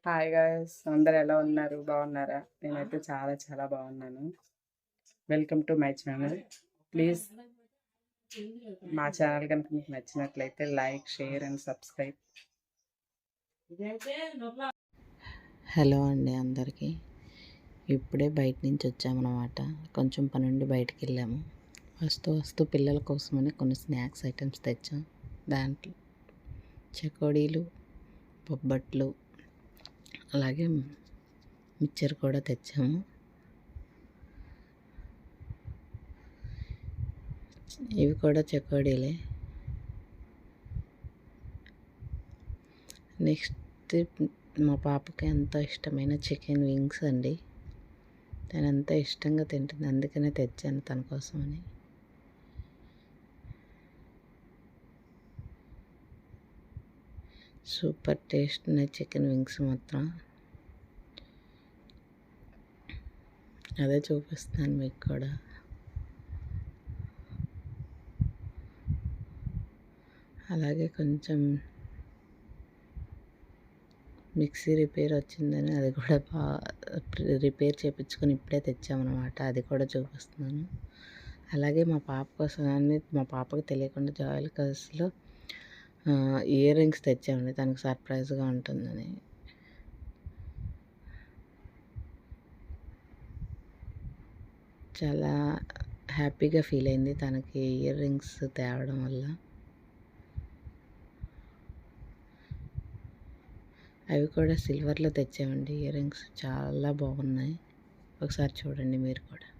Hi guys, అందరు ఎలా ఉన్నారు? బాగున్నారా? నేనైతే చాలా చాలా బాగున్నాను. Welcome to my channel. Please మా ఛానల్ కనుక మీకు నచ్చినట్లయితే like, share and subscribe. Hello అండి అందరికీ. ఇప్పుడే బయట నుంచి వచ్చామన్నమాట. కొంచెం పని నుండి బయటికి వెళ్ళాము. వస్తూ పిల్లల కోసమని కొన్ని స్నాక్స్ ఐటమ్స్ తెచ్చాం. దాంట్లో చెకోడీలు, బొబ్బట్లు, అలాగే మిక్చర్ కూడా తెచ్చాము. ఇవి కూడా చెకోడీలే. నెక్స్ట్ మా పాపకి ఎంతో ఇష్టమైన చికెన్ వింగ్స్ అండి. తను ఎంతో ఇష్టంగా తింటుంది, అందుకనే తెచ్చాను తన కోసమని. సూపర్ టేస్ట్ ఉన్నాయి చికెన్ వింగ్స్ మాత్రం. అదే చూపిస్తాను మీకు కూడా. అలాగే కొంచెం మిక్సీ రిపేర్ వచ్చిందని అది కూడా రిపేర్ చేయించుకొని ఇప్పుడే తెచ్చామన్నమాట. అది కూడా చూపిస్తున్నాను. అలాగే మా పాప కోసం మా పాపకు తెలియకుండా జాయల్ కలర్స్లో ఇయర్ రింగ్స్ తెచ్చామండి, తనకు సర్ప్రైజ్గా ఉంటుందని. చాలా హ్యాపీగా ఫీల్ అయింది తనకి ఇయర్ రింగ్స్ తేవడం వల్ల. అవి కూడా సిల్వర్లో తెచ్చామండి ఇయర్ రింగ్స్. చాలా బాగున్నాయి, ఒకసారి చూడండి మీరు కూడా.